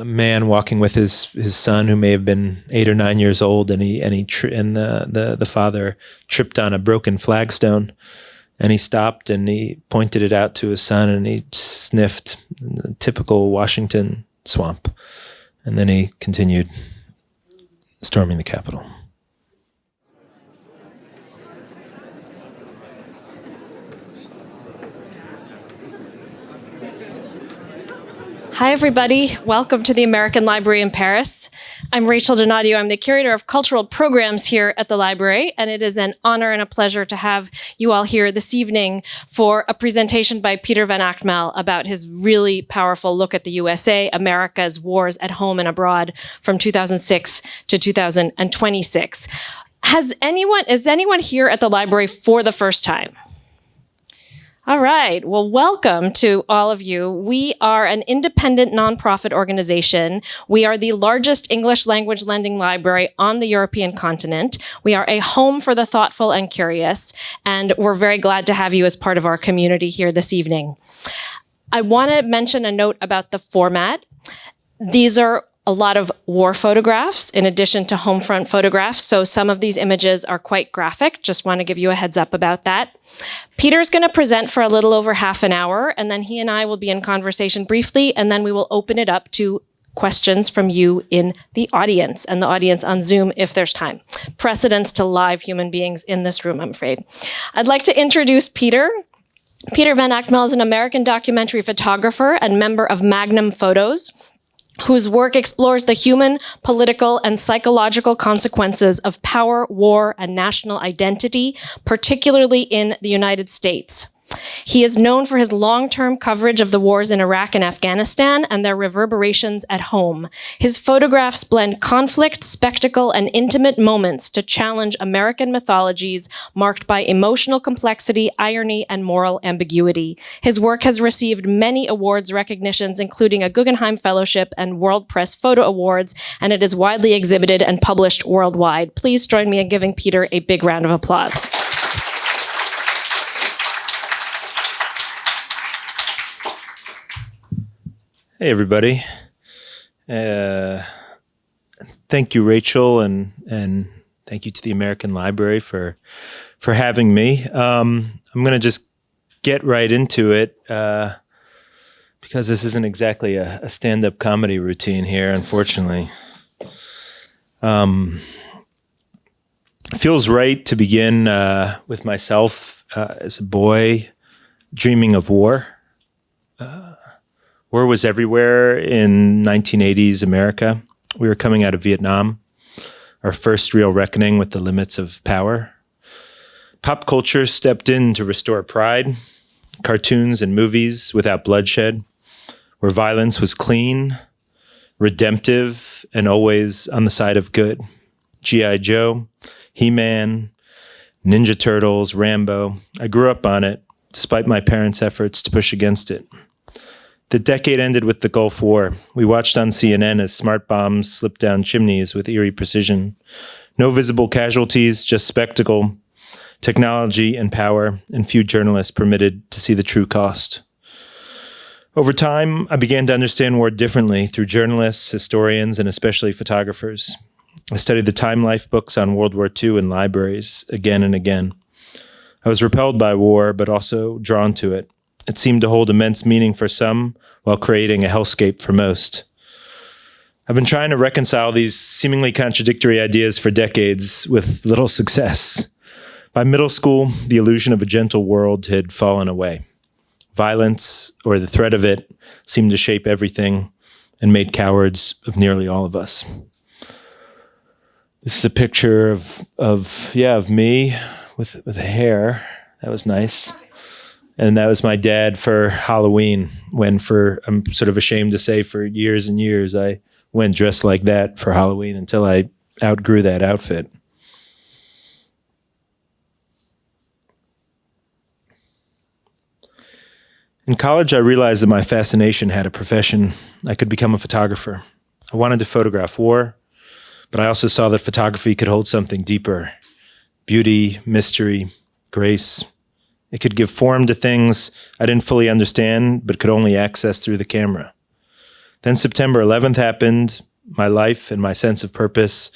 man walking with his son who may have been 8 or 9 years old, and the father tripped on a broken flagstone, and he stopped and he pointed it out to his son, and he sniffed the typical Washington swamp, and then he continued storming the Capitol. Hi, everybody. Welcome to the American Library in Paris. I'm Rachel Donadio. I'm the curator of cultural programs here at the library, and it is an honor and a pleasure to have you all here this evening for a presentation by Peter van Agtmael about his really powerful look at the USA, America's wars at home and abroad from 2006 to 2026. Is anyone here at the library for the first time? All right. Well, welcome to all of you. We are an independent nonprofit organization. We are the largest English language lending library on the European continent. We are a home for the thoughtful and curious, and we're very glad to have you as part of our community here this evening. I want to mention a note about the format. These are a lot of war photographs in addition to home front photographs, so some of these images are quite graphic. Just want to give you a heads up about that. Peter's going to present for a little over half an hour, and then he and I will be in conversation briefly, and then we will open it up to questions from you in the audience and the audience on Zoom if there's time. Precedence to live human beings in this room, I'm afraid. I'd like to introduce Peter. Peter van Agtmael is an American documentary photographer and member of Magnum Photos, whose work explores the human, political, and psychological consequences of power, war, and national identity, particularly in the United States. He is known for his long-term coverage of the wars in Iraq and Afghanistan and their reverberations at home. His photographs blend conflict, spectacle, and intimate moments to challenge American mythologies marked by emotional complexity, irony, and moral ambiguity. His work has received many awards recognitions, including a Guggenheim Fellowship and World Press Photo Awards, and it is widely exhibited and published worldwide. Please join me in giving Peter a big round of applause. Hey, everybody. Thank you, Rachel, and thank you to the American Library for having me. I'm going to just get right into it because this isn't exactly a stand-up comedy routine here, unfortunately. It feels right to begin with myself as a boy dreaming of war. War was everywhere in 1980s America. We were coming out of Vietnam, our first real reckoning with the limits of power. Pop culture stepped in to restore pride, cartoons and movies without bloodshed, where violence was clean, redemptive, and always on the side of good. G.I. Joe, He-Man, Ninja Turtles, Rambo. I grew up on it, despite my parents' efforts to push against it. The decade ended with the Gulf War. We watched on CNN as smart bombs slipped down chimneys with eerie precision. No visible casualties, just spectacle, technology, and power, and few journalists permitted to see the true cost. Over time, I began to understand war differently through journalists, historians, and especially photographers. I studied the Time Life books on World War II in libraries again and again. I was repelled by war, but also drawn to it. It seemed to hold immense meaning for some while creating a hellscape for most. I've been trying to reconcile these seemingly contradictory ideas for decades with little success. By middle school, the illusion of a gentle world had fallen away. Violence, or the threat of it, seemed to shape everything and made cowards of nearly all of us. This is a picture of me with hair. That was nice. And that was my dad for Halloween, when I'm sort of ashamed to say, for years and years, I went dressed like that for Halloween until I outgrew that outfit. In college, I realized that my fascination had a profession. I could become a photographer. I wanted to photograph war, but I also saw that photography could hold something deeper: beauty, mystery, grace. It could give form to things I didn't fully understand, but could only access through the camera. Then September 11th happened. My life and my sense of purpose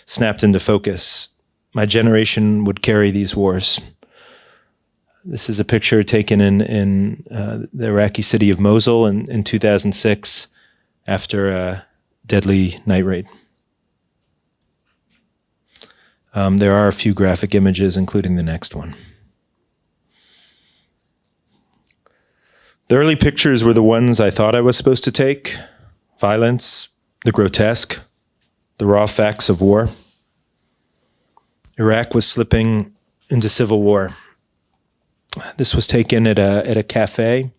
snapped into focus. My generation would carry these wars. This is a picture taken in the Iraqi city of Mosul in 2006 after a deadly night raid. There are a few graphic images, including the next one. The early pictures were the ones I thought I was supposed to take. Violence, the grotesque, the raw facts of war. Iraq was slipping into civil war. This was taken at a cafe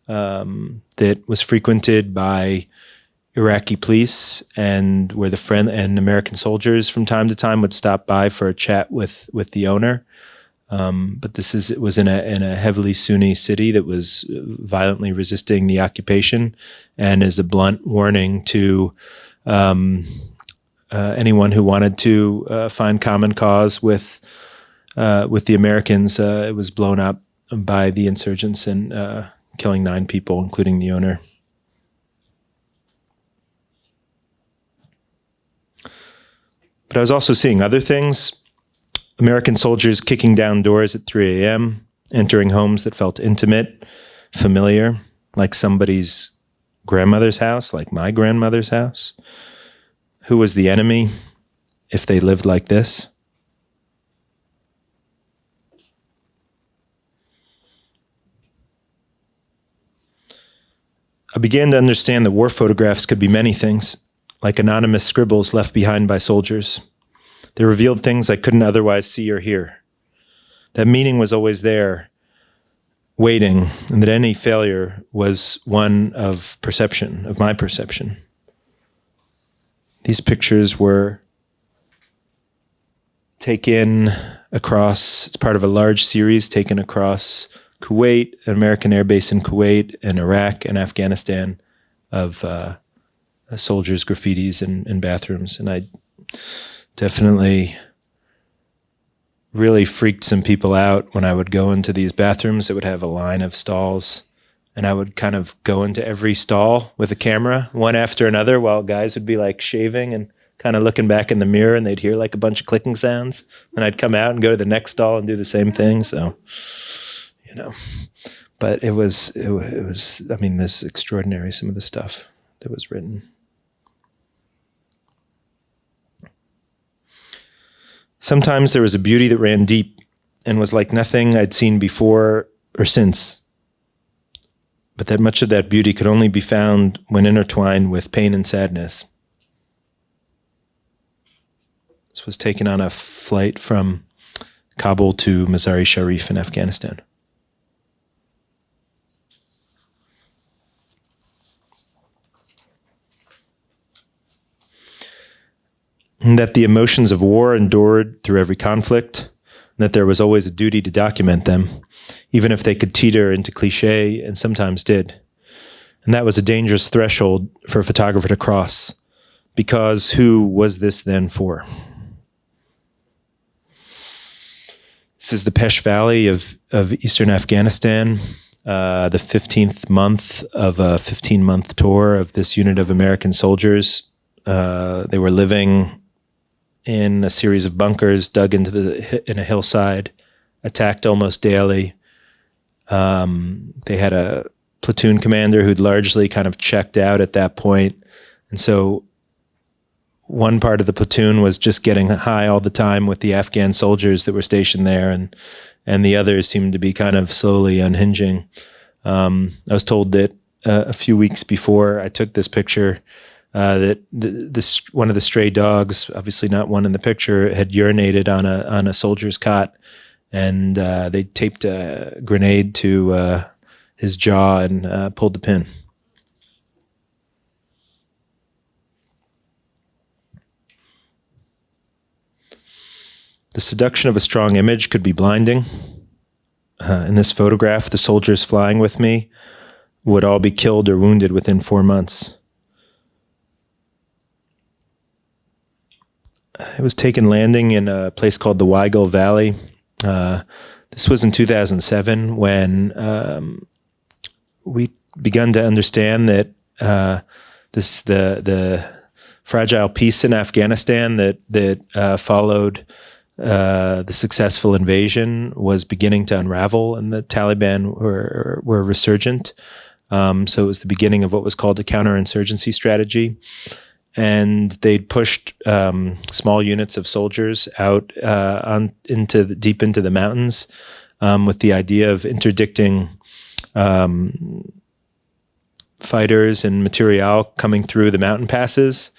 that was frequented by Iraqi police, and where and American soldiers from time to time would stop by for a chat with the owner. But it was in a heavily Sunni city that was violently resisting the occupation, and as a blunt warning to anyone who wanted to find common cause with the Americans. It was blown up by the insurgents and killing 9 people, including the owner. But I was also seeing other things. American soldiers kicking down doors at 3 a.m., entering homes that felt intimate, familiar, like somebody's grandmother's house, like my grandmother's house. Who was the enemy if they lived like this? I began to understand that war photographs could be many things, like anonymous scribbles left behind by soldiers. They revealed things I couldn't otherwise see or hear. That meaning was always there, waiting, and that any failure was one of perception, of my perception. These pictures were taken across, it's part of a large series taken across Kuwait, an American air base in Kuwait, and Iraq and Afghanistan, of soldiers' graffitis in bathrooms. And I definitely really freaked some people out when I would go into these bathrooms that would have a line of stalls, and I would kind of go into every stall with a camera, one after another, while guys would be like shaving and kind of looking back in the mirror, and they'd hear like a bunch of clicking sounds. And I'd come out and go to the next stall and do the same thing. So, but it was, I mean, this extraordinary, some of the stuff that was written. Sometimes there was a beauty that ran deep and was like nothing I'd seen before or since, but that much of that beauty could only be found when intertwined with pain and sadness. This was taken on a flight from Kabul to Mazar-e-Sharif in Afghanistan. And that the emotions of war endured through every conflict, and that there was always a duty to document them, even if they could teeter into cliche, and sometimes did. And that was a dangerous threshold for a photographer to cross, because who was this then for? This is the Pesh Valley of eastern Afghanistan, the 15th month of a 15-month tour of this unit of American soldiers. They were living in a series of bunkers dug in a hillside, attacked almost daily. They had a platoon commander who'd largely kind of checked out at that point. And so one part of the platoon was just getting high all the time with the Afghan soldiers that were stationed there, and the others seemed to be kind of slowly unhinging. I was told that a few weeks before I took this picture, that one of the stray dogs, obviously not one in the picture, had urinated on a soldier's cot, and they taped a grenade to his jaw and pulled the pin. The seduction of a strong image could be blinding. In this photograph, the soldiers flying with me would all be killed or wounded within 4 months. It was taken landing in a place called the Weigel Valley. This was in 2007 when we begun to understand that the fragile peace in Afghanistan that followed the successful invasion was beginning to unravel, and the Taliban were resurgent. So it was the beginning of what was called a counterinsurgency strategy. And they'd pushed small units of soldiers out deep into the mountains with the idea of interdicting fighters and material coming through the mountain passes.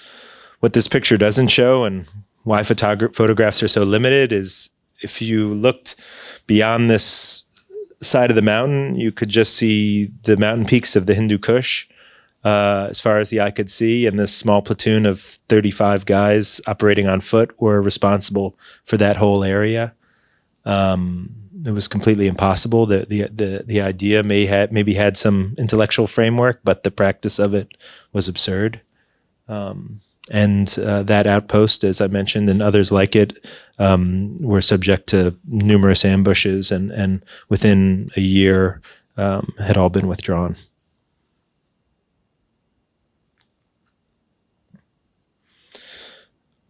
What this picture doesn't show, and why photographs are so limited, is if you looked beyond this side of the mountain, you could just see the mountain peaks of the Hindu Kush as far as the eye could see, and this small platoon of 35 guys operating on foot were responsible for that whole area. It was completely impossible. The idea maybe had some intellectual framework, but the practice of it was absurd. And that outpost, as I mentioned, and others like it, were subject to numerous ambushes, and within a year had all been withdrawn.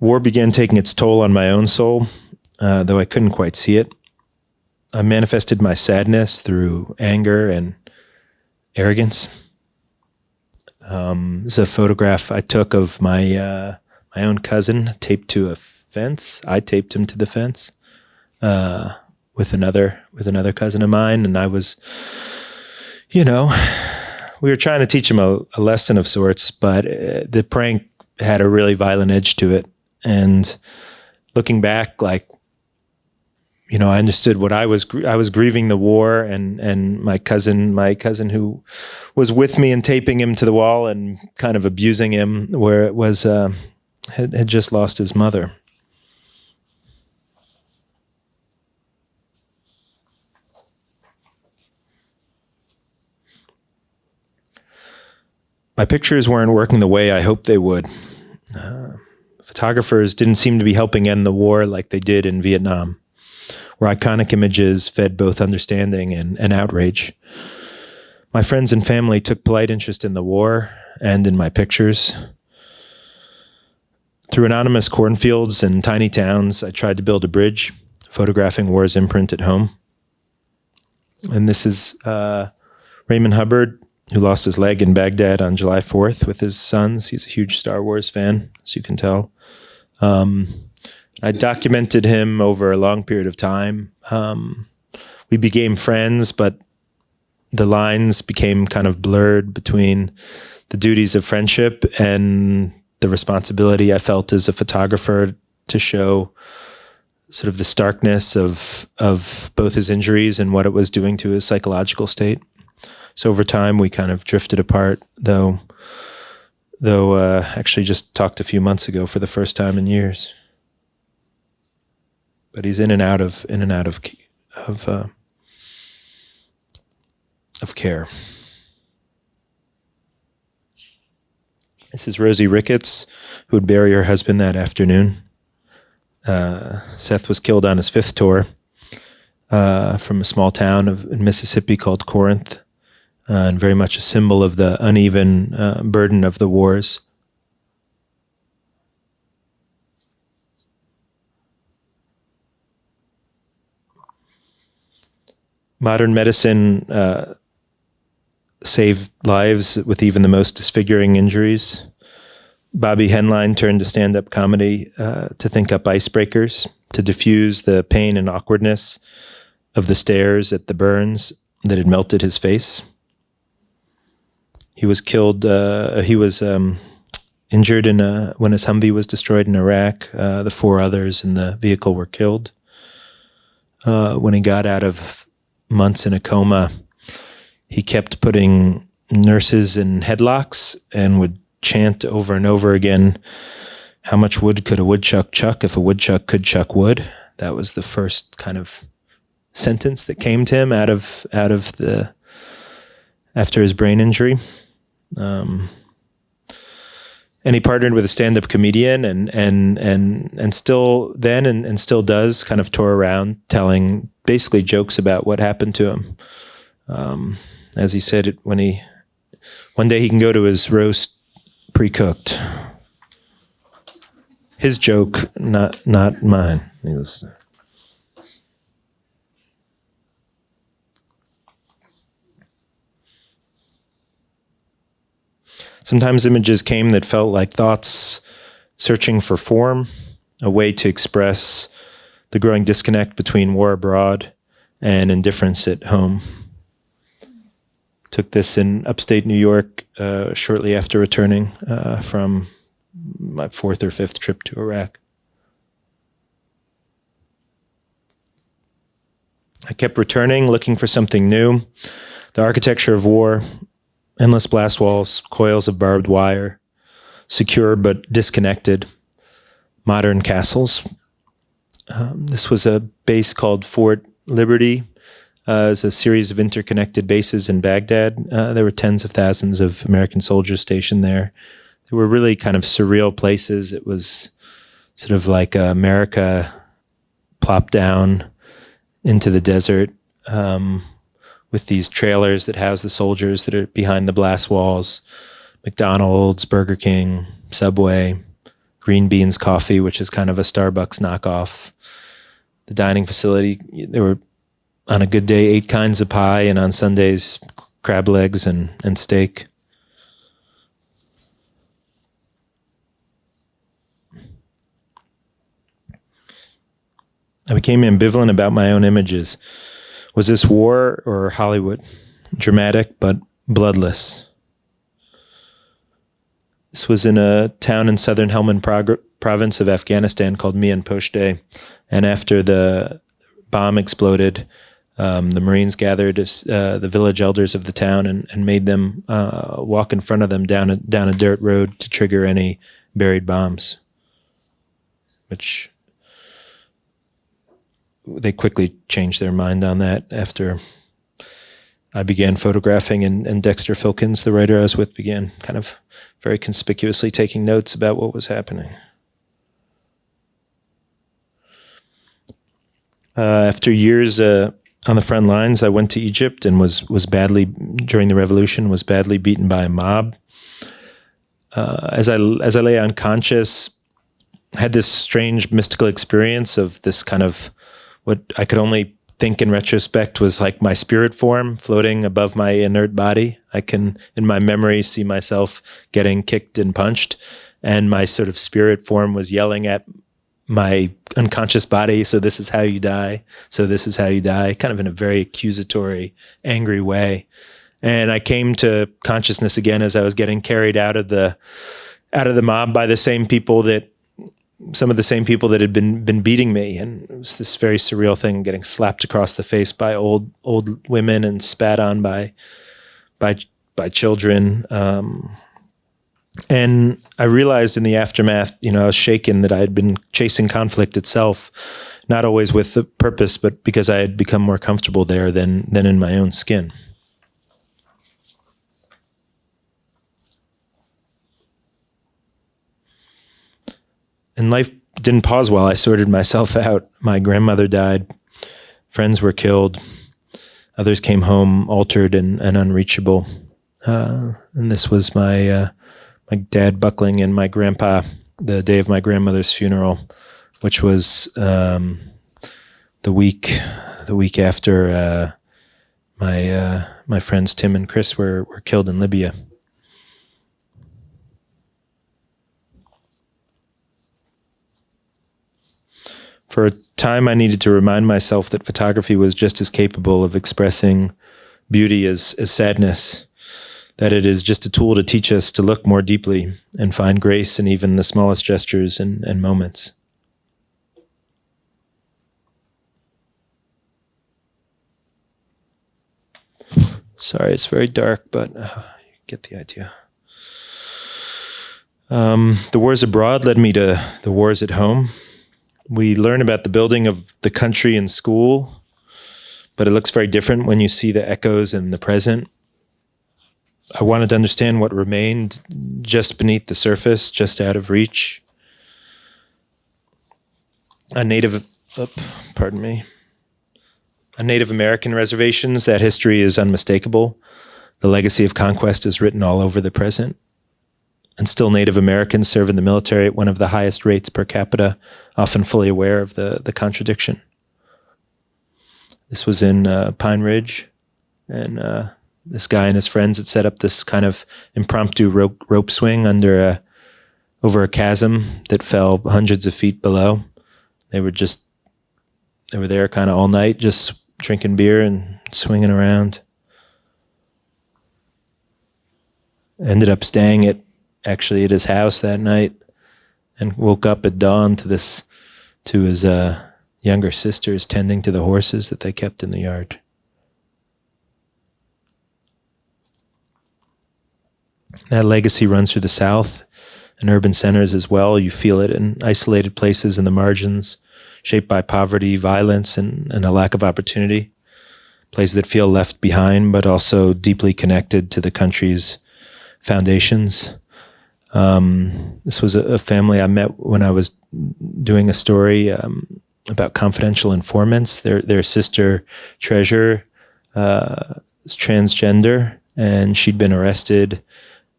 War began taking its toll on my own soul, though I couldn't quite see it. I manifested my sadness through anger and arrogance. This is a photograph I took of my own cousin taped to a fence. I taped him to the fence with another cousin of mine, and I was, we were trying to teach him a lesson of sorts, but the prank had a really violent edge to it. And looking back, I understood what I was grieving the war, and my cousin who was with me and taping him to the wall and kind of abusing him, where it was had just lost his mother. My pictures weren't working the way I hoped they would. Photographers didn't seem to be helping end the war like they did in Vietnam, where iconic images fed both understanding and outrage. My friends and family took polite interest in the war and in my pictures. Through anonymous cornfields and tiny towns, I tried to build a bridge, photographing war's imprint at home. And this is Raymond Hubbard, who lost his leg in Baghdad on July 4th with his sons. He's a huge Star Wars fan, as you can tell. I documented him over a long period of time. We became friends, but the lines became kind of blurred between the duties of friendship and the responsibility I felt as a photographer to show sort of the starkness of both his injuries and what it was doing to his psychological state. So over time, we kind of drifted apart, though actually just talked a few months ago for the first time in years. But he's in and out of care. This is Rosie Ricketts, who would bury her husband that afternoon. Seth was killed on his 5th tour from a small town in Mississippi called Corinth, and very much a symbol of the uneven burden of the wars. Modern medicine saved lives with even the most disfiguring injuries. Bobby Henline turned to stand-up comedy to think up icebreakers, to diffuse the pain and awkwardness of the stares at the burns that had melted his face. He was killed. He was injured when his Humvee was destroyed in Iraq. The 4 others in the vehicle were killed. When he got out of months in a coma, he kept putting nurses in headlocks and would chant over and over again, "How much wood could a woodchuck chuck if a woodchuck could chuck wood?" That was the first kind of sentence that came to him after his brain injury. And he partnered with a stand-up comedian and still then and still does kind of tour around telling basically jokes about what happened to him. As he said, one day he can go to his roast pre-cooked. His joke, not mine. Sometimes images came that felt like thoughts searching for form, a way to express the growing disconnect between war abroad and indifference at home. Took this in upstate New York shortly after returning from my 4th or 5th trip to Iraq. I kept returning, looking for something new. The architecture of war, endless blast walls, coils of barbed wire, secure but disconnected, modern castles. This was a base called Fort Liberty. It was a series of interconnected bases in Baghdad. There were tens of thousands of American soldiers stationed there. They were really kind of surreal places. It was sort of like America plopped down into the desert, with these trailers that house the soldiers that are behind the blast walls, McDonald's, Burger King, Subway, Green Beans Coffee, which is kind of a Starbucks knockoff. The dining facility, there were, on a good day, 8 kinds of pie, and on Sundays, crab legs and steak. I became ambivalent about my own images. Was this war or Hollywood? Dramatic, but bloodless. This was in a town in southern Helmand province of Afghanistan called Mian Poshte. And after the bomb exploded, the Marines gathered the village elders of the town and made them walk in front of them down a dirt road to trigger any buried bombs, which they quickly changed their mind on that after I began photographing, and Dexter Filkins, the writer I was with, began kind of very conspicuously taking notes about what was happening. After years on the front lines, I went to Egypt and was badly, during the revolution, was badly beaten by a mob. As I lay unconscious, I had this strange mystical experience of this kind of what I could only think in retrospect was like my spirit form floating above my inert body. I can, in my memory, see myself getting kicked and punched, and my sort of spirit form was yelling at my unconscious body, so this is how you die, so this is how you die, kind of in a very accusatory, angry way. And I came to consciousness again as I was getting carried out of the mob by some of the same people that had been beating me. And it was this very surreal thing, getting slapped across the face by old women and spat on by children. And I realized in the aftermath, I was shaken that I had been chasing conflict itself, not always with the purpose, but because I had become more comfortable there than in my own skin. And life didn't pause while I sorted myself out. My grandmother died. Friends were killed. Others came home altered and unreachable. And this was my dad buckling in my grandpa the day of my grandmother's funeral, which was the week after my friends Tim and Chris were killed in Libya. For a time, I needed to remind myself that photography was just as capable of expressing beauty as sadness, that it is just a tool to teach us to look more deeply and find grace in even the smallest gestures and moments. Sorry, it's very dark, but you get the idea. The wars abroad led me to the wars at home. We learn about the building of the country in school, but it looks very different when you see the echoes in the present. I wanted to understand what remained just beneath the surface, just out of reach. A Native American reservations, that history is unmistakable. The legacy of conquest is written all over the present. and still Native Americans serve in the military at one of the highest rates per capita, often fully aware of the contradiction. This was in Pine Ridge, and this guy and his friends had set up this kind of impromptu rope swing over a chasm that fell hundreds of feet below. They were there kind of all night, just drinking beer and swinging around. Ended up staying at his house that night, and woke up at dawn to his younger sisters tending to the horses that they kept in the yard. That legacy runs through the South and urban centers as well. You feel it in isolated places in the margins, shaped by poverty, violence, and a lack of opportunity. Places that feel left behind, but also deeply connected to the country's foundations. This was a family I met when I was doing a story about confidential informants. Their sister, Treasure, is transgender, and she'd been arrested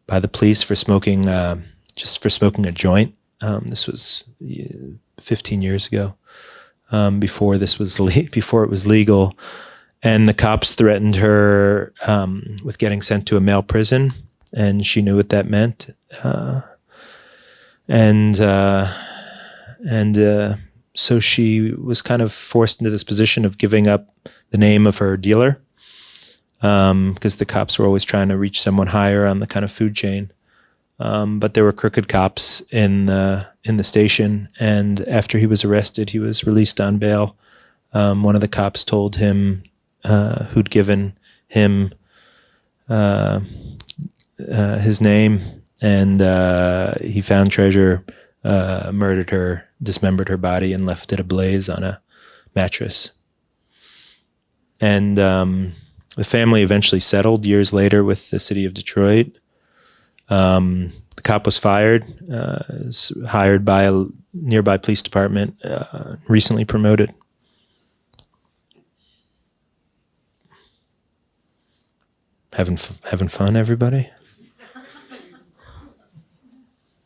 by the police for smoking a joint. This was 15 years ago, before it was legal, and the cops threatened her with getting sent to a male prison, and she knew what that meant, so she was kind of forced into this position of giving up the name of her dealer, because the cops were always trying to reach someone higher on the kind of food chain. But there were crooked cops in the station, and after he was arrested, he was released on bail. One of the cops told him, who'd given him his name, and he found Treasure, murdered her, dismembered her body, and left it ablaze on a mattress. And the family eventually settled years later with the city of Detroit. The cop was fired, was hired by a nearby police department, recently promoted. Having fun, everybody?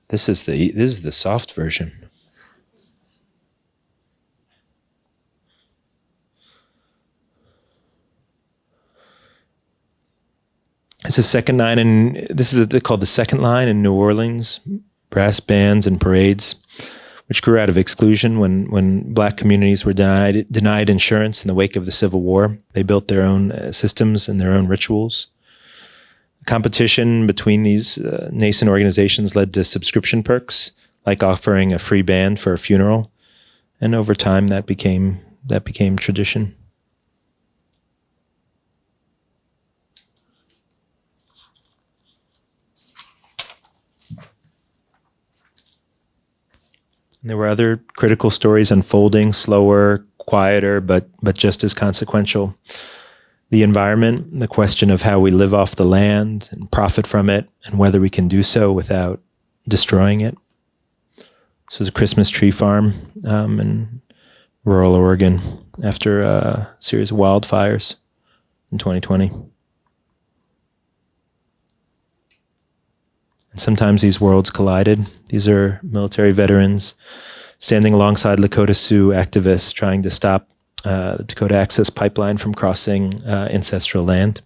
This is the soft version. It's a second line, and this is called the second line in New Orleans. Brass bands and parades, which grew out of exclusion when black communities were denied insurance in the wake of the Civil War. They built their own systems and their own rituals. Competition between these nascent organizations led to subscription perks, like offering a free band for a funeral, and over time that became tradition. And there were other critical stories unfolding, slower, quieter, but just as consequential. The environment, the question of how we live off the land and profit from it, and whether we can do so without destroying it. This was a Christmas tree farm in rural Oregon after a series of wildfires in 2020. And sometimes these worlds collided. These are military veterans standing alongside Lakota Sioux activists trying to stop the Dakota Access Pipeline from crossing ancestral land.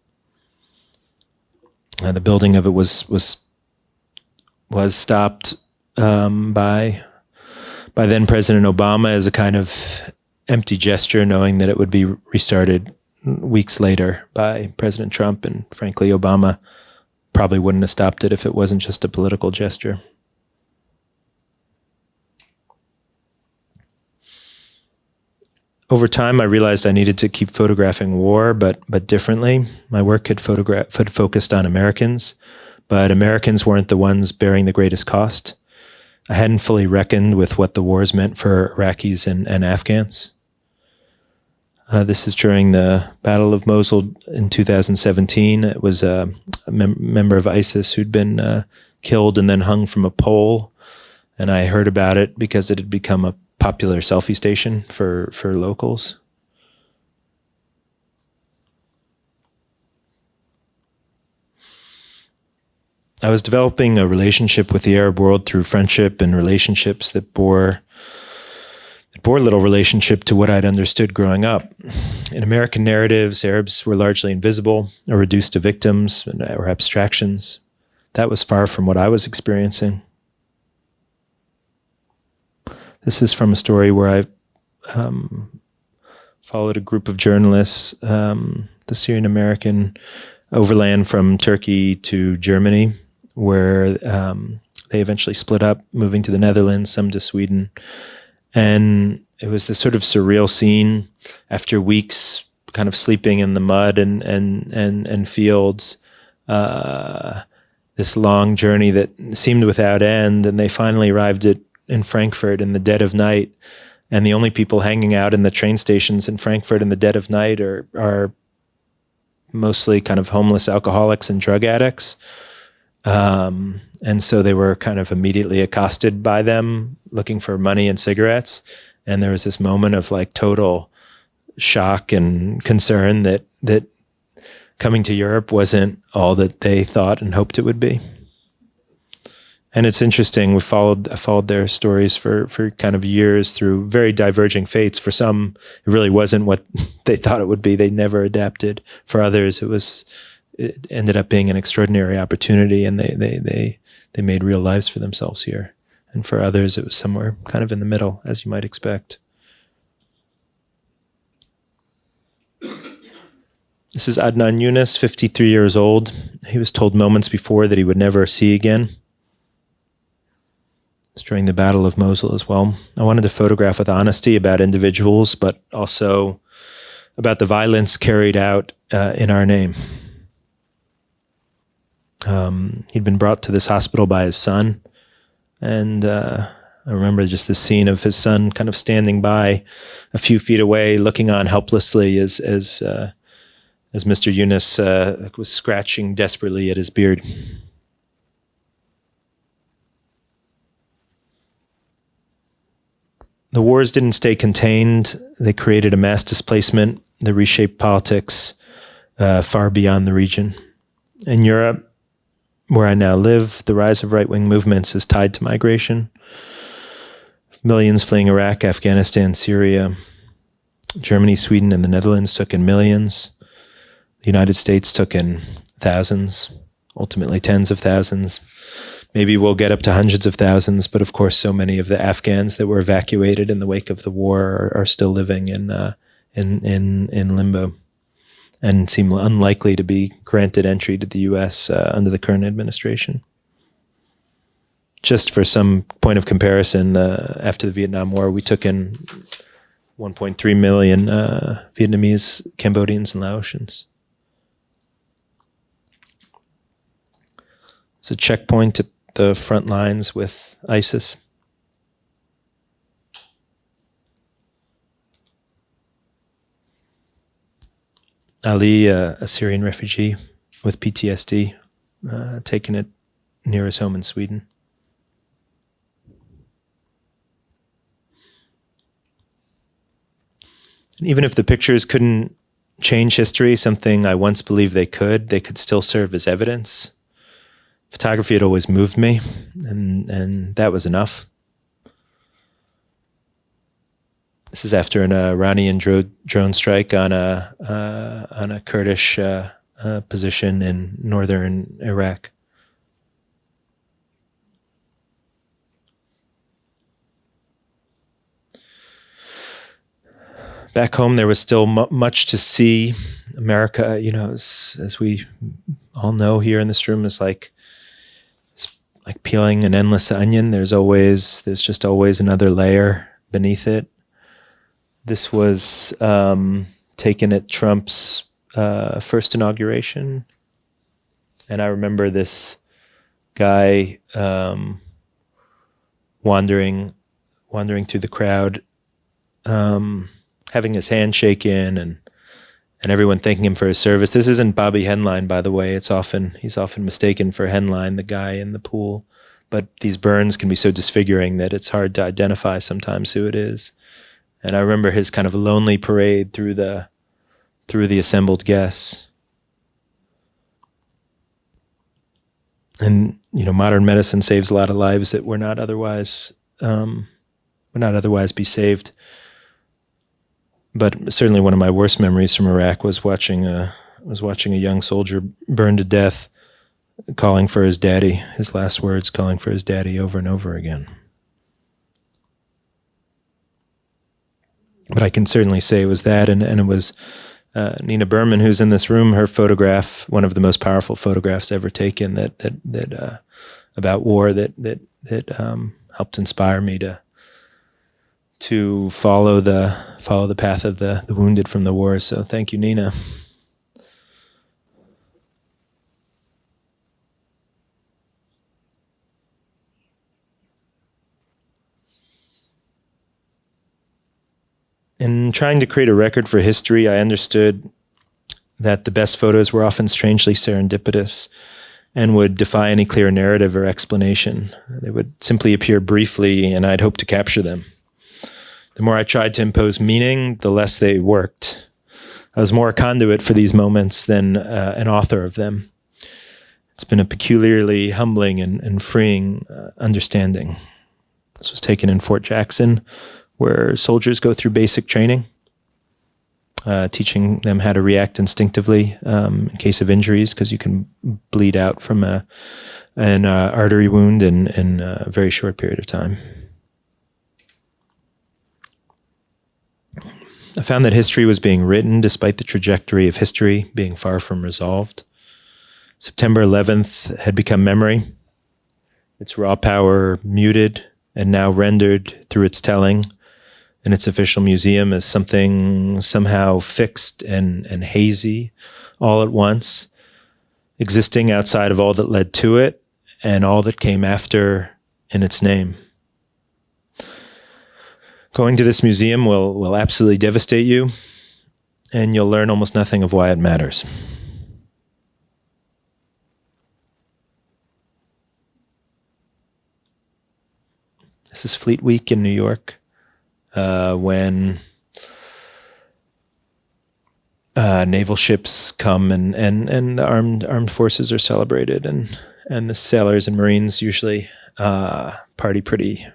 The building of it was stopped by then President Obama as a kind of empty gesture, knowing that it would be restarted weeks later by President Trump, and frankly, Obama probably wouldn't have stopped it if it wasn't just a political gesture. Over time, I realized I needed to keep photographing war, but differently. My work had focused on Americans, but Americans weren't the ones bearing the greatest cost. I hadn't fully reckoned with what the wars meant for Iraqis and Afghans. This is during the Battle of Mosul in 2017. It was a member of ISIS who'd been killed and then hung from a pole, and I heard about it because it had become a popular selfie station for locals. I was developing a relationship with the Arab world through friendship and relationships that bore little relationship to what I'd understood growing up. In American narratives, Arabs were largely invisible or reduced to victims or abstractions. That was far from what I was experiencing. This is from a story where I followed a group of journalists, the Syrian American, overland from Turkey to Germany, where they eventually split up, moving to the Netherlands, some to Sweden. And it was this sort of surreal scene after weeks kind of sleeping in the mud and fields, this long journey that seemed without end. And they finally arrived in Frankfurt in the dead of night. And the only people hanging out in the train stations in Frankfurt in the dead of night are mostly kind of homeless alcoholics and drug addicts. And so they were kind of immediately accosted by them looking for money and cigarettes. And there was this moment of like total shock and concern that coming to Europe wasn't all that they thought and hoped it would be. And it's interesting, I followed their stories for kind of years through very diverging fates. For some, it really wasn't what they thought it would be. They never adapted. For others, it ended up being an extraordinary opportunity, and they made real lives for themselves here. And for others, it was somewhere kind of in the middle, as you might expect. This is Adnan Yunus, 53 years old. He was told moments before that he would never see again. It's during the Battle of Mosul as well. I wanted to photograph with honesty about individuals, but also about the violence carried out in our name. He'd been brought to this hospital by his son, and I remember just the scene of his son kind of standing by a few feet away, looking on helplessly as Mr. Yunus was scratching desperately at his beard. The wars didn't stay contained. They created a mass displacement that reshaped politics far beyond the region. In Europe, where I now live, the rise of right-wing movements is tied to migration. Millions fleeing Iraq, Afghanistan, Syria. Germany, Sweden, and the Netherlands took in millions. The United States took in thousands, ultimately tens of thousands. Maybe we'll get up to hundreds of thousands, but of course, so many of the Afghans that were evacuated in the wake of the war are still living in limbo, and seem unlikely to be granted entry to the U.S. Under the current administration. Just for some point of comparison, after the Vietnam War, we took in 1.3 million Vietnamese, Cambodians, and Laotians. It's a checkpoint at the front lines with ISIS. Ali, a Syrian refugee with PTSD, taken it near his home in Sweden. And even if the pictures couldn't change history, something I once believed they could still serve as evidence. Photography had always moved me, and that was enough. This is after an Iranian drone strike on a Kurdish position in northern Iraq. Back home, there was still much to see. America, as we all know here in this room, is like peeling an endless onion. There's just always another layer beneath it. This was taken at Trump's first inauguration. And I remember this guy wandering through the crowd, having his hand shaken and everyone thanking him for his service. This isn't Bobby Henline, by the way. He's often mistaken for Henline, the guy in the pool. But these burns can be so disfiguring that it's hard to identify sometimes who it is. And I remember his kind of lonely parade through the assembled guests. And, modern medicine saves a lot of lives that would not otherwise be saved. But certainly one of my worst memories from Iraq was watching a young soldier burned to death, calling for his daddy, his last words, calling for his daddy over and over again. But I can certainly say it was that, and it was Nina Berman, who's in this room, her photograph, one of the most powerful photographs ever taken that about war that helped inspire me to follow the path of the wounded from the war. So thank you, Nina. In trying to create a record for history, I understood that the best photos were often strangely serendipitous and would defy any clear narrative or explanation. They would simply appear briefly, and I'd hope to capture them. The more I tried to impose meaning, the less they worked. I was more a conduit for these moments than an author of them. It's been a peculiarly humbling and freeing understanding. This was taken in Fort Jackson, where soldiers go through basic training, teaching them how to react instinctively in case of injuries, because you can bleed out from an artery wound in a very short period of time. I found that history was being written despite the trajectory of history being far from resolved. September 11th had become memory, its raw power muted and now rendered through its telling in its official museum as something somehow fixed and hazy all at once, existing outside of all that led to it and all that came after in its name. Going to this museum will absolutely devastate you, and you'll learn almost nothing of why it matters. This is Fleet Week in New York, when naval ships come and the armed forces are celebrated, and the sailors and Marines usually party pretty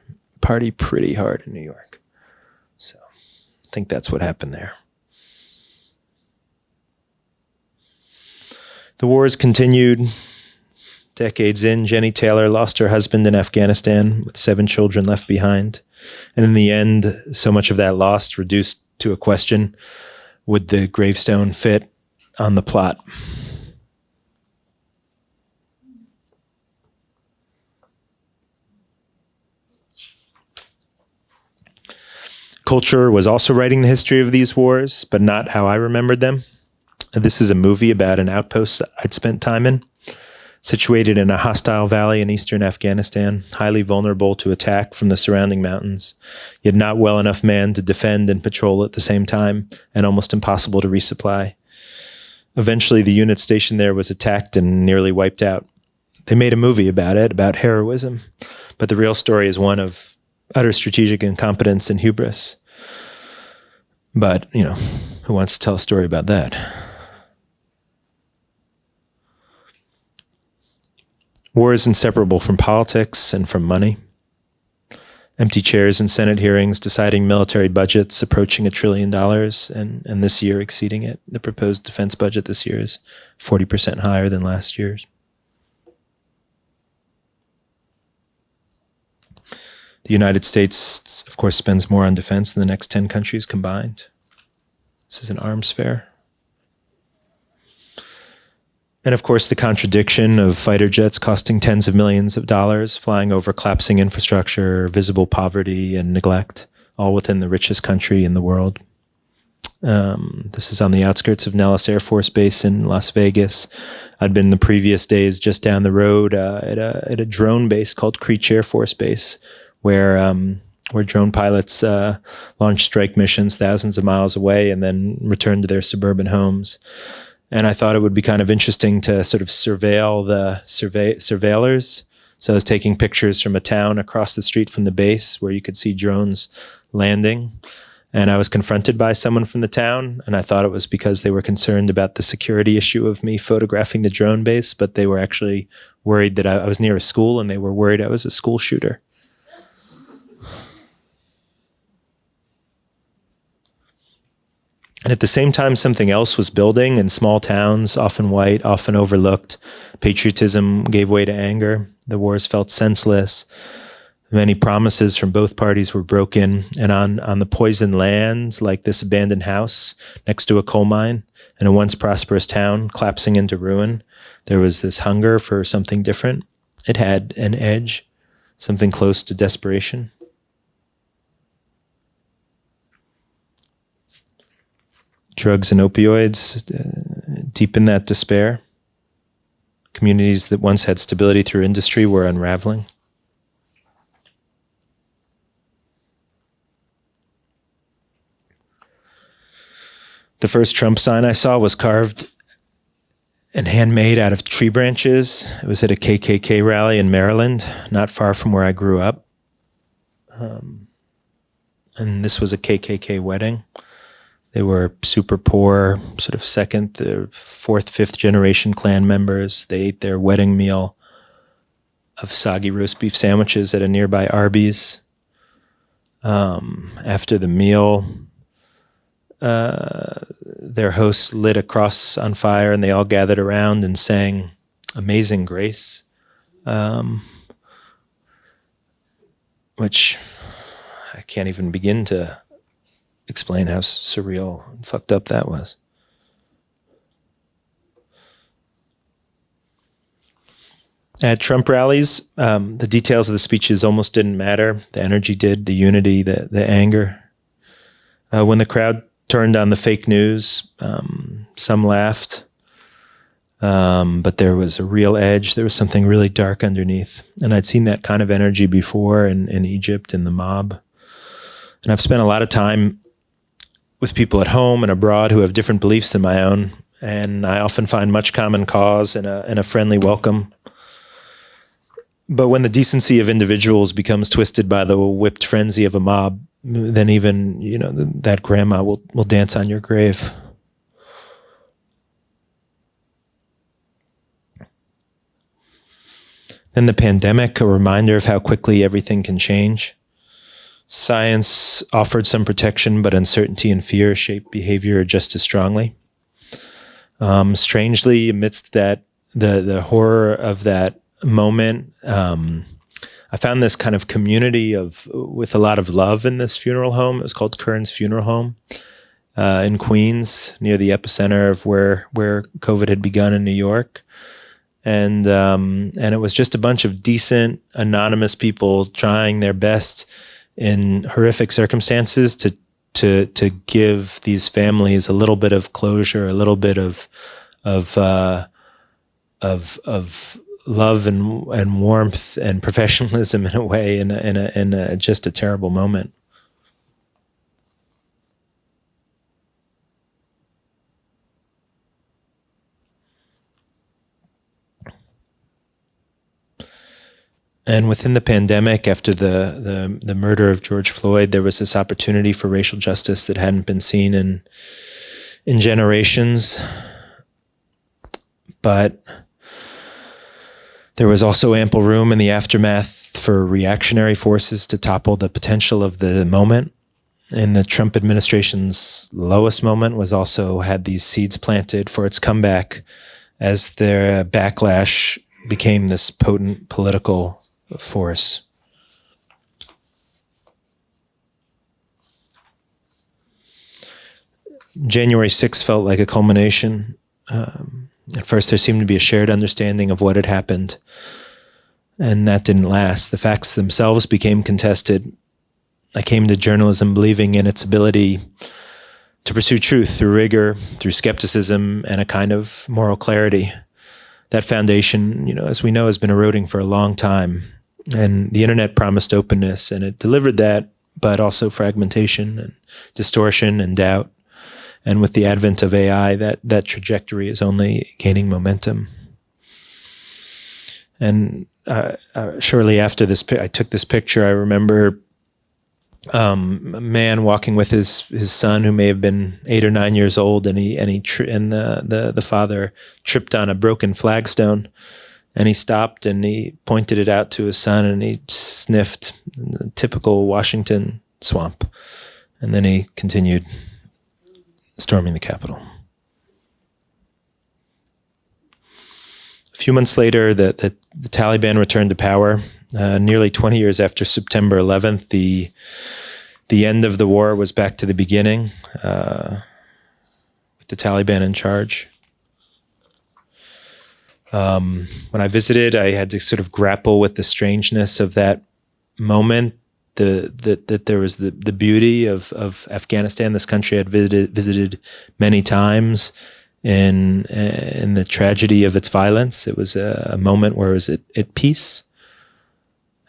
hard in New York. So I think that's what happened there. The wars continued. Decades in, Jenny Taylor lost her husband in Afghanistan with 7 children left behind. And in the end, so much of that loss reduced to a question: would the gravestone fit on the plot? Culture was also writing the history of these wars, but not how I remembered them. This is a movie about an outpost I'd spent time in, situated in a hostile valley in eastern Afghanistan, highly vulnerable to attack from the surrounding mountains, yet not well enough manned to defend and patrol at the same time, and almost impossible to resupply. Eventually, the unit stationed there was attacked and nearly wiped out. They made a movie about it, about heroism, but the real story is one of utter strategic incompetence and hubris. But, who wants to tell a story about that? War is inseparable from politics and from money. Empty chairs in Senate hearings deciding military budgets approaching $1 trillion and this year exceeding it. The proposed defense budget this year is 40% higher than last year's. The United States, of course, spends more on defense than the next 10 countries combined. This is an arms fair. And of course, the contradiction of fighter jets costing tens of millions of dollars, flying over collapsing infrastructure, visible poverty and neglect, all within the richest country in the world. This is on the outskirts of Nellis Air Force Base in Las Vegas. I'd been the previous days just down the road at a drone base called Creech Air Force Base, where drone pilots launch strike missions thousands of miles away and then return to their suburban homes. And I thought it would be kind of interesting to sort of surveil the surveillers. So I was taking pictures from a town across the street from the base where you could see drones landing. And I was confronted by someone from the town, and I thought it was because they were concerned about the security issue of me photographing the drone base, but they were actually worried that I was near a school, and they were worried I was a school shooter. And at the same time, something else was building in small towns, often white, often overlooked. Patriotism gave way to anger. The wars felt senseless. Many promises from both parties were broken. And on the poisoned land, like this abandoned house next to a coal mine in a once prosperous town collapsing into ruin, there was this hunger for something different. It had an edge, something close to desperation. Drugs and opioids deepen that despair. Communities that once had stability through industry were unraveling. The first Trump sign I saw was carved and handmade out of tree branches. It was at a KKK rally in Maryland, not far from where I grew up. And this was a KKK wedding. They were super poor, sort of second, fourth, fifth generation Klan members. They ate their wedding meal of soggy roast beef sandwiches at a nearby Arby's. After the meal, their hosts lit a cross on fire, and they all gathered around and sang Amazing Grace, which I can't even begin to explain how surreal and fucked up that was. At Trump rallies, the details of the speeches almost didn't matter. The energy did, the unity, the anger. When the crowd turned on the fake news, some laughed, but there was a real edge. There was something really dark underneath. And I'd seen that kind of energy before in Egypt, in the mob. And I've spent a lot of time with people at home and abroad who have different beliefs than my own. And I often find much common cause and a friendly welcome. But when the decency of individuals becomes twisted by the whipped frenzy of a mob, then even, that grandma will dance on your grave. Then the pandemic, a reminder of how quickly everything can change. Science offered some protection, but uncertainty and fear shaped behavior just as strongly. Strangely, amidst that, the horror of that moment, I found this kind of community with a lot of love in this funeral home. It was called Kern's Funeral Home in Queens, near the epicenter of where COVID had begun in New York. And it was just a bunch of decent, anonymous people trying their best in horrific circumstances to give these families a little bit of closure, a little bit of love and warmth and professionalism in a way, in a just a terrible moment. And within the pandemic, after the murder of George Floyd, there was this opportunity for racial justice that hadn't been seen in generations. But there was also ample room in the aftermath for reactionary forces to topple the potential of the moment. And the Trump administration's lowest moment was also had these seeds planted for its comeback as their backlash became this potent political force. January 6th felt like a culmination. At first, there seemed to be a shared understanding of what had happened, and that didn't last. The facts themselves became contested. I came to journalism believing in its ability to pursue truth through rigor, through skepticism, and a kind of moral clarity. That foundation, as we know, has been eroding for a long time. And the internet promised openness, and it delivered that, but also fragmentation and distortion and doubt. And with the advent of AI, that trajectory is only gaining momentum. And shortly after this, I took this picture. I remember a man walking with his son who may have been 8 or 9 years old, and the father tripped on a broken flagstone, and he stopped and he pointed it out to his son, and he sniffed the typical Washington swamp, and then he continued storming the Capitol. A few months later, the Taliban returned to power. Nearly 20 years after September 11th, the end of the war was back to the beginning, with the Taliban in charge. When I visited, I had to sort of grapple with the strangeness of that moment. That there was the beauty of Afghanistan, this country I had visited many times, in the tragedy of its violence. It was a moment where it was at peace,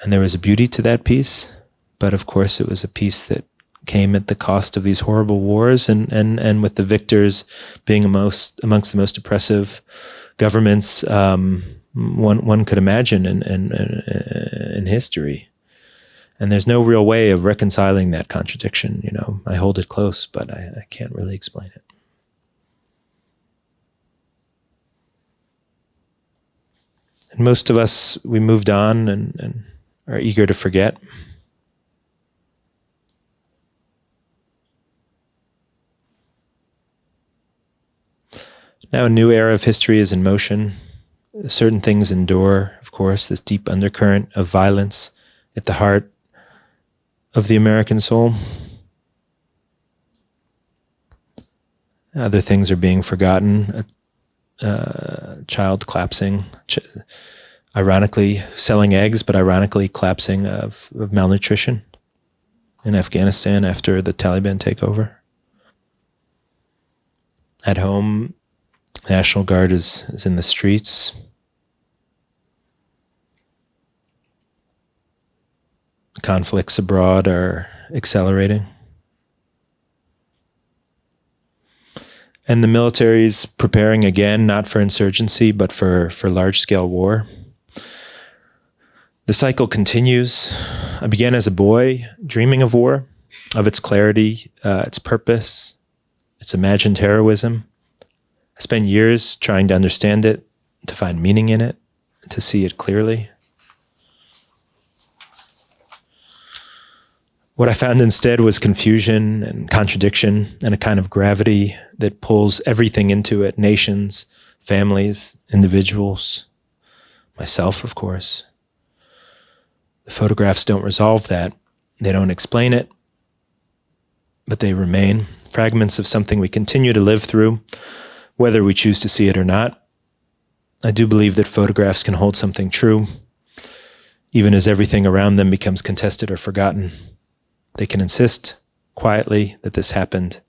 and there was a beauty to that peace. But of course, it was a peace that came at the cost of these horrible wars, and with the victors being amongst the most oppressive governments one could imagine in history. And there's no real way of reconciling that contradiction. You know, I hold it close, but I can't really explain it. And most of us, we moved on and are eager to forget. Now a new era of history is in motion. Certain things endure, of course, this deep undercurrent of violence at the heart of the American soul. Other things are being forgotten. A child collapsing, ironically selling eggs, but ironically collapsing of malnutrition in Afghanistan after the Taliban takeover. At home, the National Guard is in the streets. Conflicts abroad are accelerating. And the military's preparing again, not for insurgency, but for large-scale war. The cycle continues. I began as a boy dreaming of war, of its clarity, its purpose, its imagined heroism. I spent years trying to understand it, to find meaning in it, to see it clearly. What I found instead was confusion and contradiction and a kind of gravity that pulls everything into it: nations, families, individuals, myself, of course. The photographs don't resolve that. They don't explain it, but they remain fragments of something we continue to live through, whether we choose to see it or not. I do believe that photographs can hold something true, even as everything around them becomes contested or forgotten. They can insist quietly that this happened,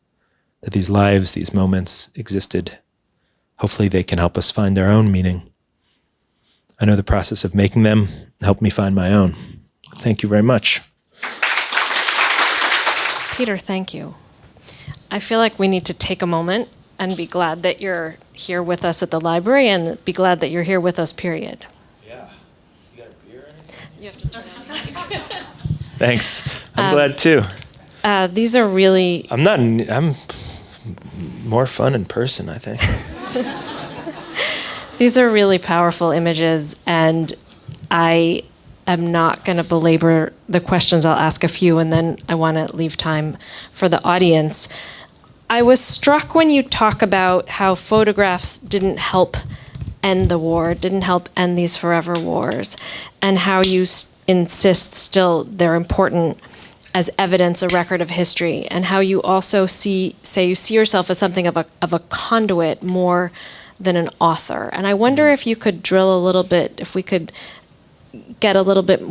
that these lives, these moments existed. Hopefully they can help us find our own meaning. I know the process of making them helped me find my own. Thank you very much. Peter, thank you. I feel like we need to take a moment and be glad that you're here with us at the library, and be glad that you're here with us, period. Yeah. You got a beer or anything? You have to turn on. Thanks. I'm glad too. These are really... I'm more fun in person, I think. These are really powerful images, and I am not going to belabor the questions. I'll ask a few, and then I want to leave time for the audience. I was struck when you talk about how photographs didn't help end the war, didn't help end these forever wars, and how you insist still they're important as evidence, a record of history, and how you also say you see yourself as something of a conduit more than an author. And I wonder if you could drill a little bit, if we could get a little bit,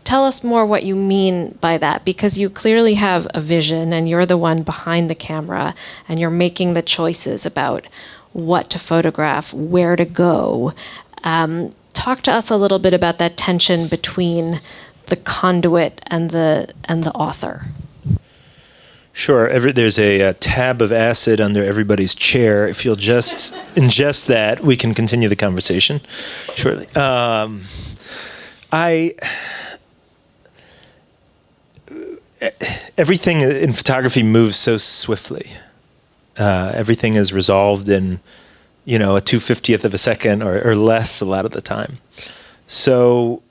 tell us more what you mean by that, because you clearly have a vision and you're the one behind the camera and you're making the choices about what to photograph, where to go. Talk to us a little bit about that tension between the conduit and the author. Sure. There's a tab of acid under everybody's chair. If you'll just ingest that, we can continue the conversation shortly. everything in photography moves so swiftly. Everything is resolved in, a 2/50th of a second or less a lot of the time. So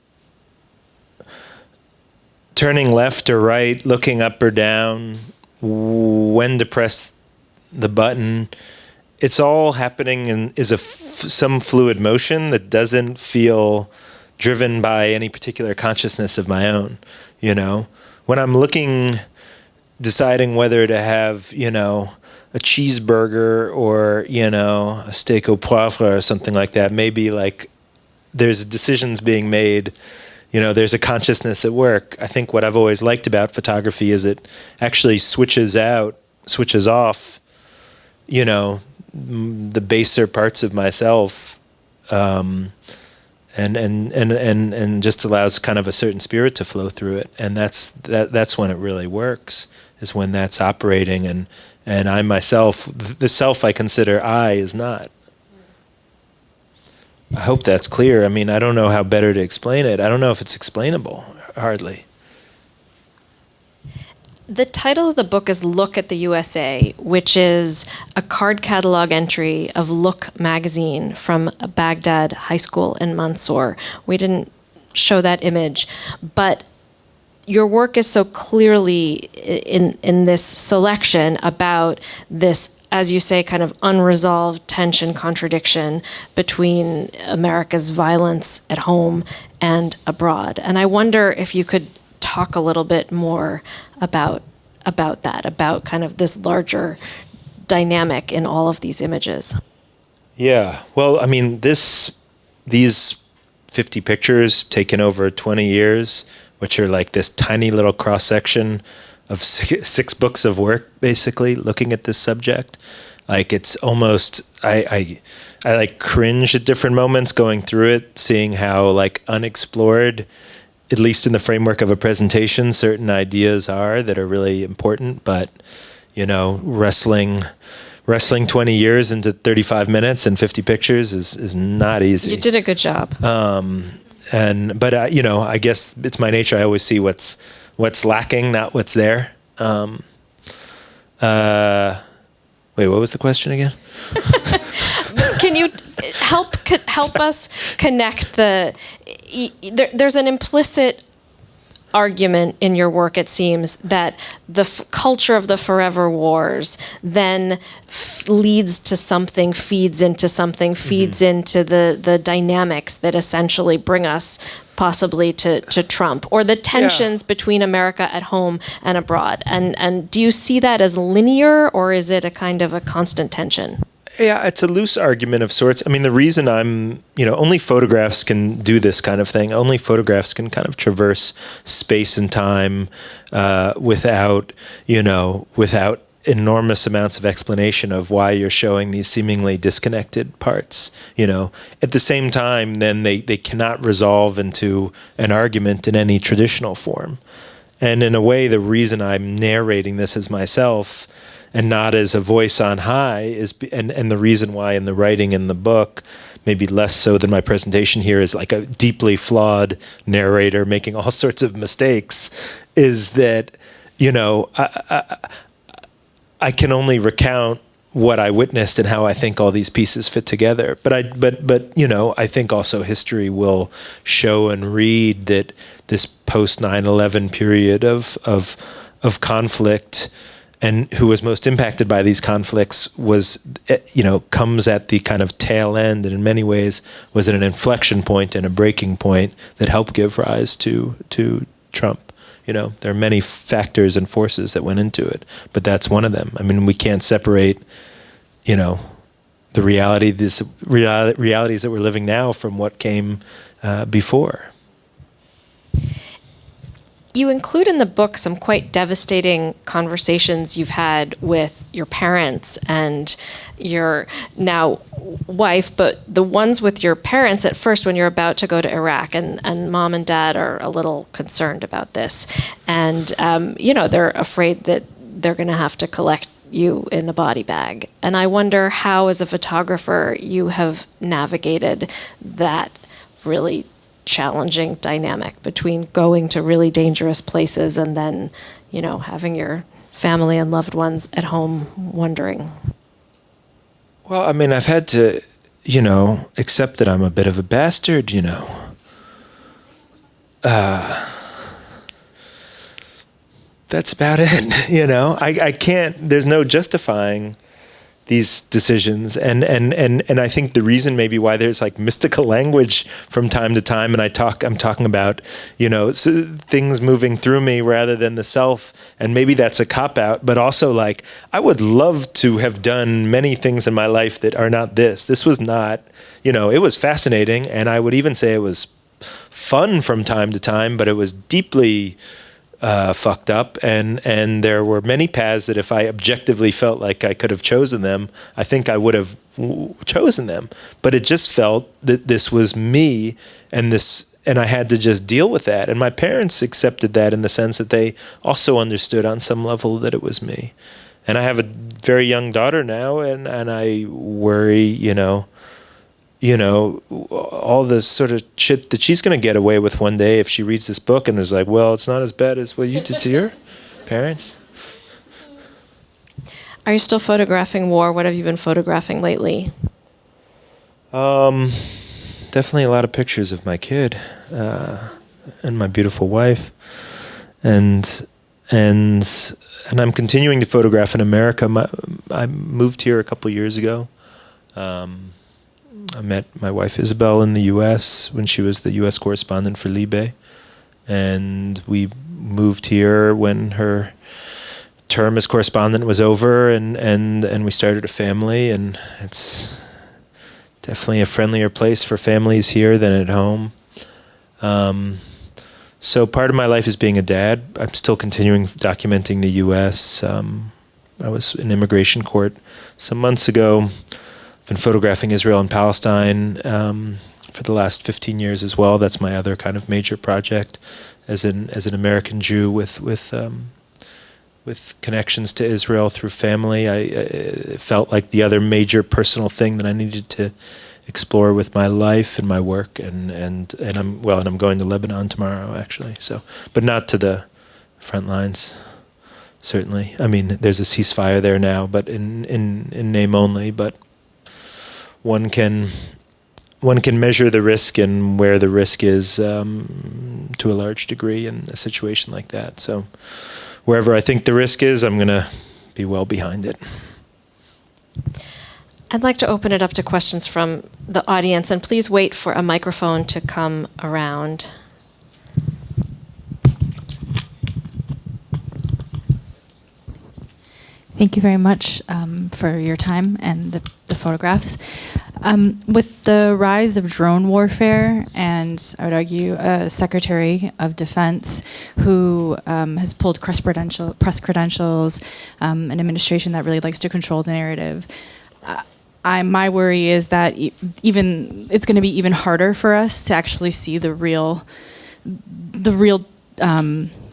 turning left or right, looking up or down, when to press the button, it's all happening in some fluid motion that doesn't feel driven by any particular consciousness of my own. When I'm deciding whether to have, a cheeseburger or, a steak au poivre or something like that, maybe like there's decisions being made, there's a consciousness at work. I think what I've always liked about photography is it actually switches off, the baser parts of myself, and just allows kind of a certain spirit to flow through it. And that's when it really works, is when that's operating. And I myself, the self I consider I is not. I hope that's clear. I mean, I don't know how better to explain it. I don't know if it's explainable, hardly. The title of the book is Look at the USA, which is a card catalog entry of Look magazine from Baghdad High School in Mansour. We didn't show that image, but your work is so clearly in this selection about this, as you say, kind of unresolved tension, contradiction between America's violence at home and abroad. And I wonder if you could talk a little bit more about that, about kind of this larger dynamic in all of these images. Yeah. Well, I mean, these 50 pictures taken over 20 years, which are like this tiny little cross-section of six books of work, basically, looking at this subject. Like, it's almost, I like cringe at different moments going through it, seeing how like unexplored, at least in the framework of a presentation, certain ideas are that are really important, but, wrestling 20 years into 35 minutes and 50 pictures is not easy. You did a good job. But I guess it's my nature. I always see what's lacking, not what's there. Wait, what was the question again? Can you help us connect there's an implicit argument in your work, it seems, that the culture of the forever wars then leads to something, feeds into something, feeds into the dynamics that essentially bring us possibly to Trump, or the tensions between America at home and abroad. And do you see that as linear, or is it a kind of a constant tension? Yeah, it's a loose argument of sorts. I mean, the reason only photographs can do this kind of thing. Only photographs can kind of traverse space and time without enormous amounts of explanation of why you're showing these seemingly disconnected parts. At the same time, then they cannot resolve into an argument in any traditional form. And in a way, the reason I'm narrating this as myself and not as a voice on high is, and the reason why in the writing in the book, maybe less so than my presentation here, is like a deeply flawed narrator making all sorts of mistakes, is that, I can only recount what I witnessed and how I think all these pieces fit together. But I think also history will show and read that this post 9/11 period of conflict, and who was most impacted by these conflicts comes at the kind of tail end, and in many ways was at an inflection point and a breaking point that helped give rise to Trump. There are many factors and forces that went into it, but that's one of them. I mean, we can't separate, the realities that we're living now from what came before. You include in the book some quite devastating conversations you've had with your parents and your now wife, but the ones with your parents at first when you're about to go to Iraq, and mom and dad are a little concerned about this. And, they're afraid that they're going to have to collect you in a body bag. And I wonder how, as a photographer, you have navigated that really challenging dynamic between going to really dangerous places and then, having your family and loved ones at home wondering? Well, I mean, I've had to, accept that I'm a bit of a bastard, That's about it, I can't, there's no justifying these decisions. And I think the reason maybe why there's like mystical language from time to time, and I'm talking about, things moving through me rather than the self. And maybe that's a cop out, but also like, I would love to have done many things in my life that are not this. This was not, it was fascinating. And I would even say it was fun from time to time, but it was deeply fucked up, and there were many paths that if I objectively felt like I could have chosen them, I think I would have chosen them. But it just felt that this was me, and I had to just deal with that. And my parents accepted that in the sense that they also understood on some level that it was me. And I have a very young daughter now, and I worry, all this sort of shit that she's going to get away with one day if she reads this book and is like, well, it's not as bad as what you did to your parents. Are you still photographing war? What have you been photographing lately? Definitely a lot of pictures of my kid and my beautiful wife. And I'm continuing to photograph in America. I moved here a couple years ago. I met my wife Isabel in the U.S. when she was the U.S. correspondent for Libe, and we moved here when her term as correspondent was over, and we started a family, and it's definitely a friendlier place for families here than at home. So part of my life is being a dad. I'm still continuing documenting the U.S. I was in immigration court some months ago. Been photographing Israel and Palestine for the last 15 years as well. That's my other kind of major project as an American Jew with connections to Israel through family. It felt like the other major personal thing that I needed to explore with my life and my work. And I'm going to Lebanon tomorrow actually. So, but not to the front lines. Certainly. I mean, there's a ceasefire there now, but in name only. But one can measure the risk and where the risk is to a large degree in a situation like that. So wherever I think the risk is, I'm going to be well behind it. I'd like to open it up to questions from the audience, and please wait for a microphone to come around. Thank you very much for your time and the photographs. With the rise of drone warfare, and I would argue a Secretary of Defense who has pulled press credentials, an administration that really likes to control the narrative, my worry is that it's going to be even harder for us to actually see the real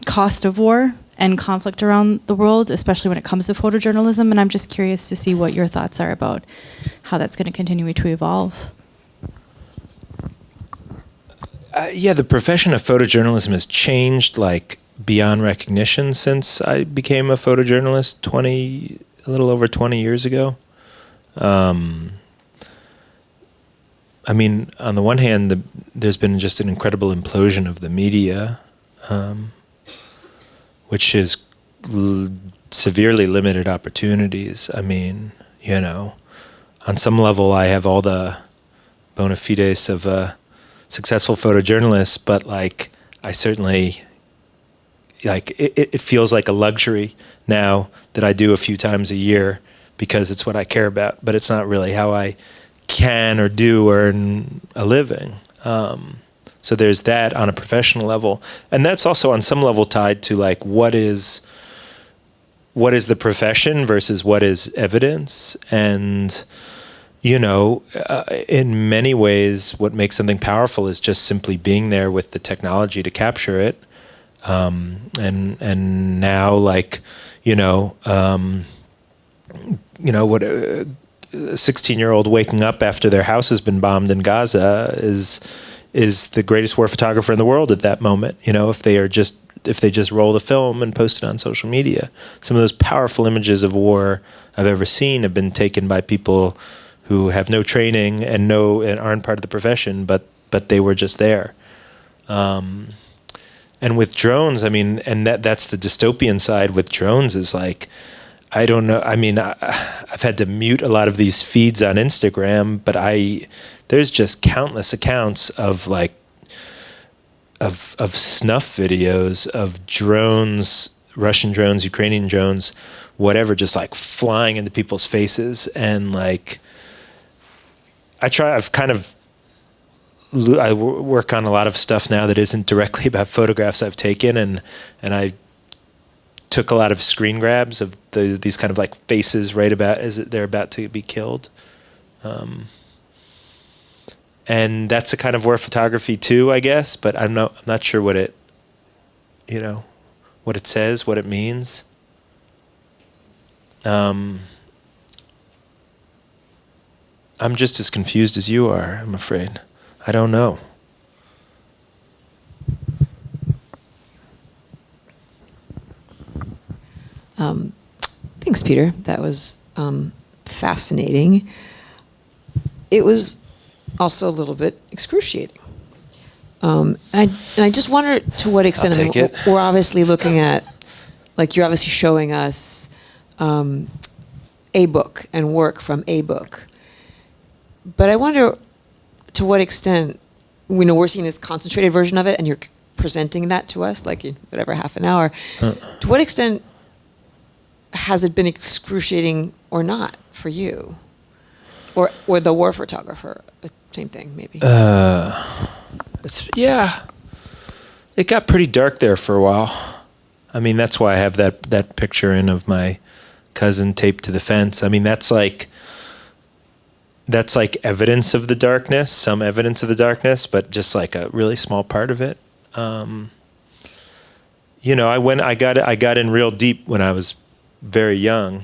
cost of war and conflict around the world, especially when it comes to photojournalism. And I'm just curious to see what your thoughts are about how that's going to continue to evolve. The profession of photojournalism has changed like beyond recognition since I became a photojournalist a little over 20 years ago. I mean, on the one hand, there's been just an incredible implosion of the media, which has severely limited opportunities. I mean, on some level, I have all the bona fides of a successful photojournalist, but like, I certainly, like, it feels like a luxury now that I do a few times a year because it's what I care about, but it's not really how I can or do earn a living. So there's that on a professional level. And that's also on some level tied to like, what is the profession versus what is evidence? And, in many ways, what makes something powerful is just simply being there with the technology to capture it. And now like, what a 16-year-old waking up after their house has been bombed in Gaza is is the greatest war photographer in the world at that moment. You know, if they just roll the film and post it on social media. Some of those powerful images of war I've ever seen have been taken by people who have no training and aren't part of the profession, but they were just there. And with drones, I mean, and that's the dystopian side with drones is like, I don't know. I mean, I've had to mute a lot of these feeds on Instagram, but there's just countless accounts of like, of snuff videos of drones, Russian drones, Ukrainian drones, whatever, just like flying into people's faces. And like, I work on a lot of stuff now that isn't directly about photographs I've taken, and I took a lot of screen grabs of these kind of like faces right about as they're about to be killed. And that's a kind of war photography too, I guess, but I'm not sure what it, what it says, what it means. I'm just as confused as you are, I'm afraid. I don't know. Thanks, Peter. That was fascinating. It was also a little bit excruciating. And I just wonder to what extent, I'll take it. We're obviously looking at, like you're obviously showing us a book and work from a book. But I wonder to what extent, we're seeing this concentrated version of it and you're presenting that to us, like in whatever, half an hour. To what extent has it been excruciating or not for you? Or the war photographer? Same thing, maybe. It got pretty dark there for a while. I mean, that's why I have that picture in of my cousin taped to the fence. I mean, that's like evidence of the darkness, some evidence of the darkness, but just like a really small part of it. I got in real deep when I was very young.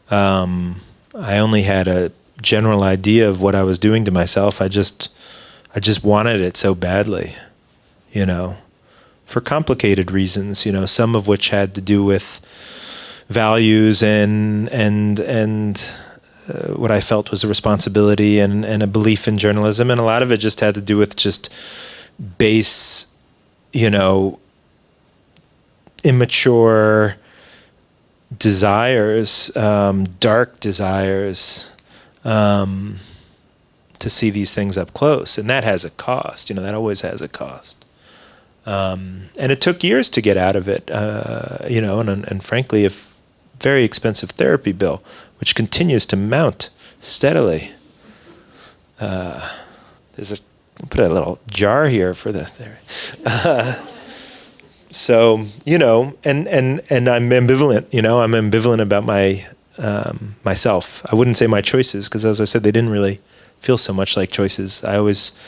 I only had a general idea of what I was doing to myself. I just wanted it so badly, for complicated reasons, some of which had to do with values and what I felt was a responsibility and a belief in journalism. And a lot of it just had to do with just base, immature desires, dark desires, to see these things up close. And that has a cost, that always has a cost. And it took years to get out of it, and frankly, a very expensive therapy bill, which continues to mount steadily. I'll put a little jar here for the therapy. So, and I'm ambivalent, I'm ambivalent about my, myself. I wouldn't say my choices, because as I said, they didn't really feel so much like choices. I always,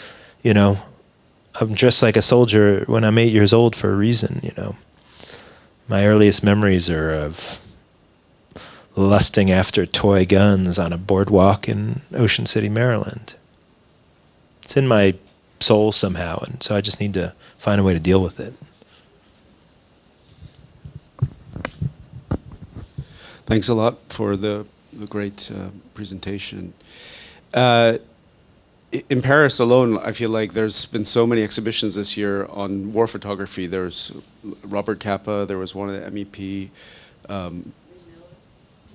I'm dressed like a soldier when I'm 8 years old for a reason, My earliest memories are of lusting after toy guns on a boardwalk in Ocean City, Maryland. It's in my soul somehow, and so I just need to find a way to deal with it. Thanks a lot for the great presentation. In Paris alone, I feel like there's been so many exhibitions this year on war photography. There's Robert Capa, there was one at MEP,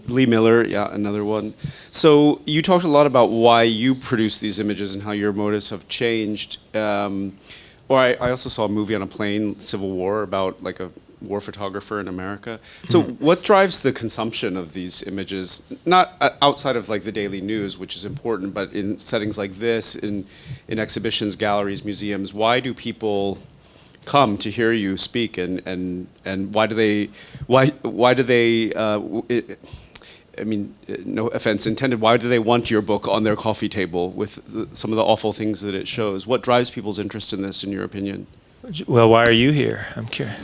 Lee Miller, yeah, another one. So you talked a lot about why you produce these images and how your motives have changed. I also saw a movie on a plane, Civil War, about like a war photographer in America. So what drives the consumption of these images, not outside of like the daily news, which is important, but in settings like this, in exhibitions, galleries, museums, why do people come to hear you speak, and why do they I mean, no offense intended, why do they want your book on their coffee table with some of the awful things that it shows? What drives people's interest in this, in your opinion? Well, why are you here? I'm curious.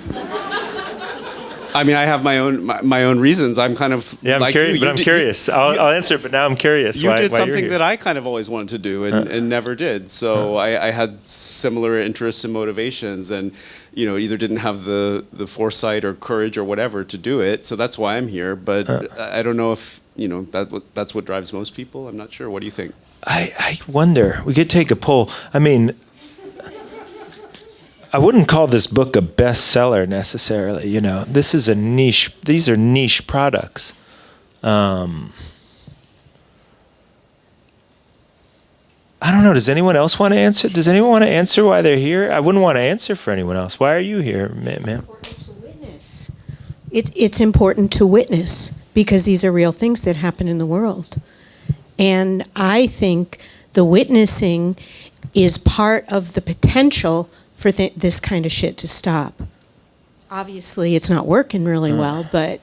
I mean, I have my own reasons. I'm kind of Yeah, I'm like curious, you. but I'm curious. I'll answer, but now I'm curious. You why, did why you're something here. that I kind of always wanted to do and never did. So I had similar interests and motivations, and either didn't have the foresight or courage or whatever to do it. So that's why I'm here. But I don't know if that's what drives most people. I'm not sure. What do you think? I wonder. We could take a poll. I mean, I wouldn't call this book a bestseller necessarily. This is a niche. These are niche products. I don't know. Does anyone else want to answer? Does anyone want to answer why they're here? I wouldn't want to answer for anyone else. Why are you here, ma'am? It's important to witness because these are real things that happen in the world. And I think the witnessing is part of the potential for this kind of shit to stop. Obviously, it's not working really well, but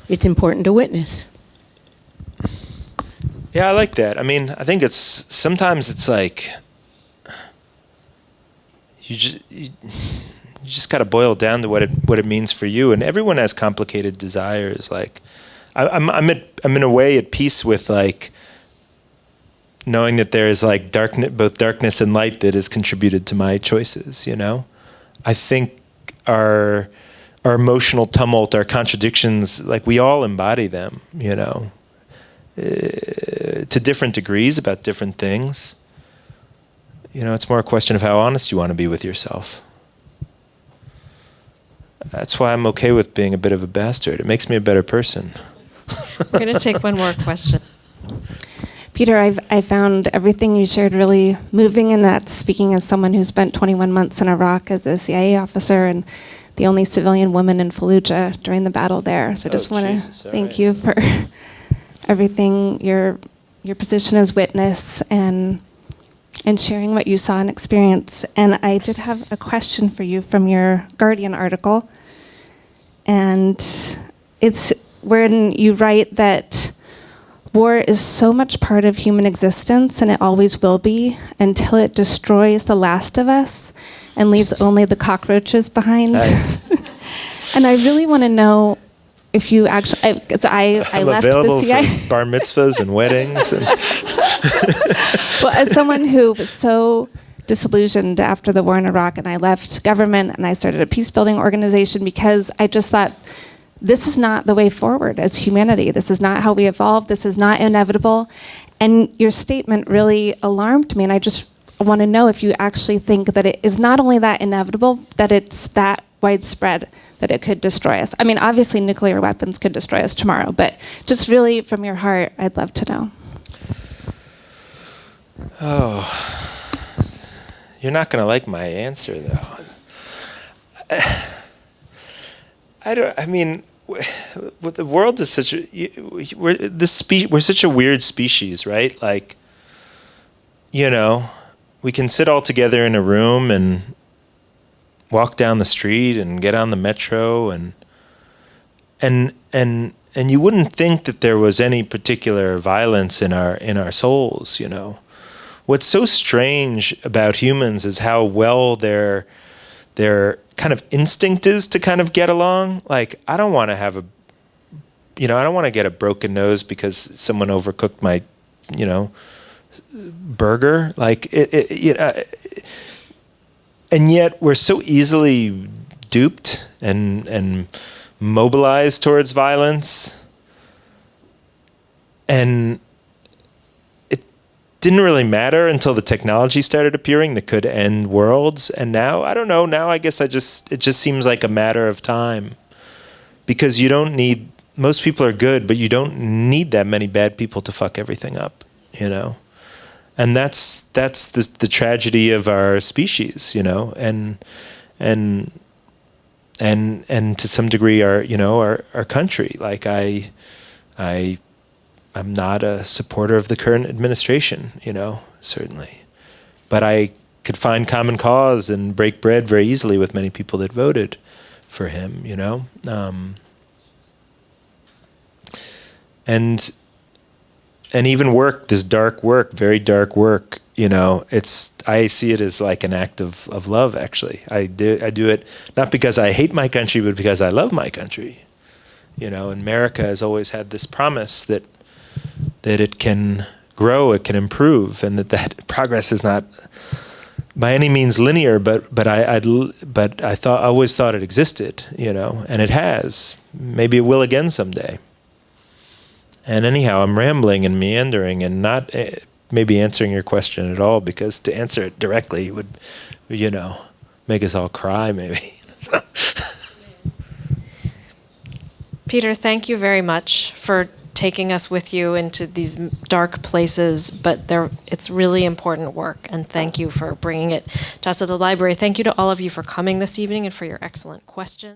it's important to witness. Yeah, I like that. I mean, I think sometimes it's like you just got to boil it down to what it means for you. And everyone has complicated desires. Like, I'm in a way at peace with like knowing that there is like both darkness and light that has contributed to my choices. I think our emotional tumult, our contradictions, like we all embody them. To different degrees about different things. It's more a question of how honest you want to be with yourself. That's why I'm okay with being a bit of a bastard. It makes me a better person. We're going to take one more question. Peter, I found everything you shared really moving, and that's speaking as someone who spent 21 months in Iraq as a CIA officer and the only civilian woman in Fallujah during the battle there. So I just want to thank you for everything, your position as witness and sharing what you saw and experienced. And I did have a question for you from your Guardian article. And it's wherein you write that war is so much part of human existence, and it always will be, until it destroys the last of us and leaves only the cockroaches behind. Right. And I really want to know if you actually, because I left available the CIA. for bar mitzvahs and weddings. And Well, as someone who was so disillusioned after the war in Iraq, and I left government and I started a peace building organization because I just thought, this is not the way forward as humanity. This is not how we evolve. This is not inevitable. And your statement really alarmed me, and I just want to know if you actually think that it is not only that inevitable, that it's that widespread that it could destroy us. I mean, obviously nuclear weapons could destroy us tomorrow, but just really from your heart, I'd love to know. Oh, you're not going to like my answer, though. The world is such we're such a weird species, right? Like, we can sit all together in a room and walk down the street and get on the metro and you wouldn't think that there was any particular violence in our souls, What's so strange about humans is how well their kind of instinct is to kind of get along. Like, I don't want to have I don't want to get a broken nose because someone overcooked my, burger. Like, and yet we're so easily duped and mobilized towards violence. And it didn't really matter until the technology started appearing that could end worlds. And now, I don't know, now I guess it just seems like a matter of time. Because most people are good, but you don't need that many bad people to fuck everything up, And that's the tragedy of our species, and to some degree our country. Like I'm not a supporter of the current administration, certainly. But I could find common cause and break bread very easily with many people that voted for him, and even work, this dark work, very dark work, you know, I see it as like an act of love, actually. I do it not because I hate my country, but because I love my country. You know, and America has always had this promise that it can grow, it can improve, and that progress is not by any means linear, but I always thought it existed, you know, and it has. Maybe it will again someday. And anyhow, I'm rambling and meandering and not maybe answering your question at all, because to answer it directly would, you know, make us all cry maybe. So. Peter, thank you very much for taking us with you into these dark places, but it's really important work, and thank you for bringing it to us at the library. Thank you to all of you for coming this evening and for your excellent questions.